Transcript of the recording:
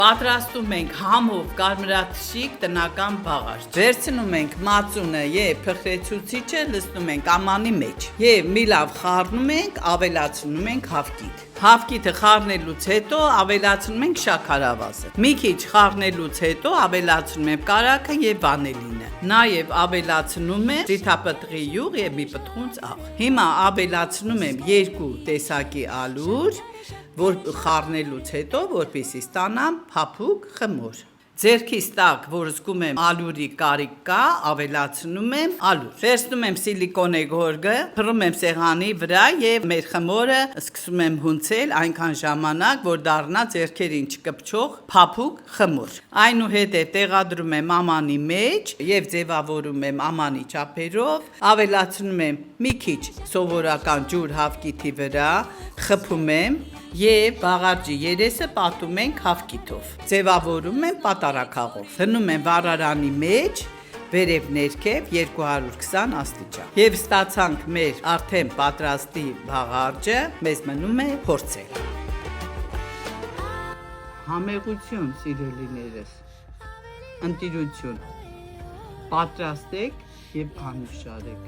Պատրաստում ենք համով կարմրաթշիկ տնական բաղար։ Վերցնում ենք մածունը եւ փխրեցուցիչը լցնում ենք ամանի մեջ եւ մի լավ խառնում ենք, ավելացնում ենք հավկիթ։ Հավկիթը խառնելուց հետո ավելացնում ենք շաքարավազը։ Մի քիչ խառնելուց հետո ավելացնում եմ կարագը եւ վանիլինը։ Նաեւ ավելացնում եմ ձիթապտղի յուղ եւ մի պտղունց աղ։ Հիմա ավելացնում եմ 2 տեսակի ալուր, որ խառնելուց հետո որպեսզի ստանամ փափուկ խմոր։ Ձերքիս տակ, որ զգում եմ ալուրի կարիք կա, ավելացնում եմ ալուր։ Վերցնում եմ սիլիկոնե գորգը, փռում եմ սեղանի վրա եւ մեր խմորը սկսում եմ հունցել այնքան ժամանակ, որ դառնա ձերքերին չկպչող փափուկ խմոր։ Այնուհետև տեղադրում եմ ամանի մեջ եւ ձևավորում եմ ամանի չափերով, ավելացնում եմ մի քիչ սովորական ջուր հավկիթի վրա, խփում եմ եւ բաղարջի երեսը պատում ենք հավկիթով։ Ձևավորում եմ պատարակաղով։ Դնում եմ վառարանի մեջ, վերև ներքև 220 աստիճան։ Եվ ստացանք մեր արդեն պատրաստի բաղարջը, մեզ մնում է փորձել։ Համեղություն, սիրելիներս, ընտիրություն, պատրաստեք եւ անուշ արեք։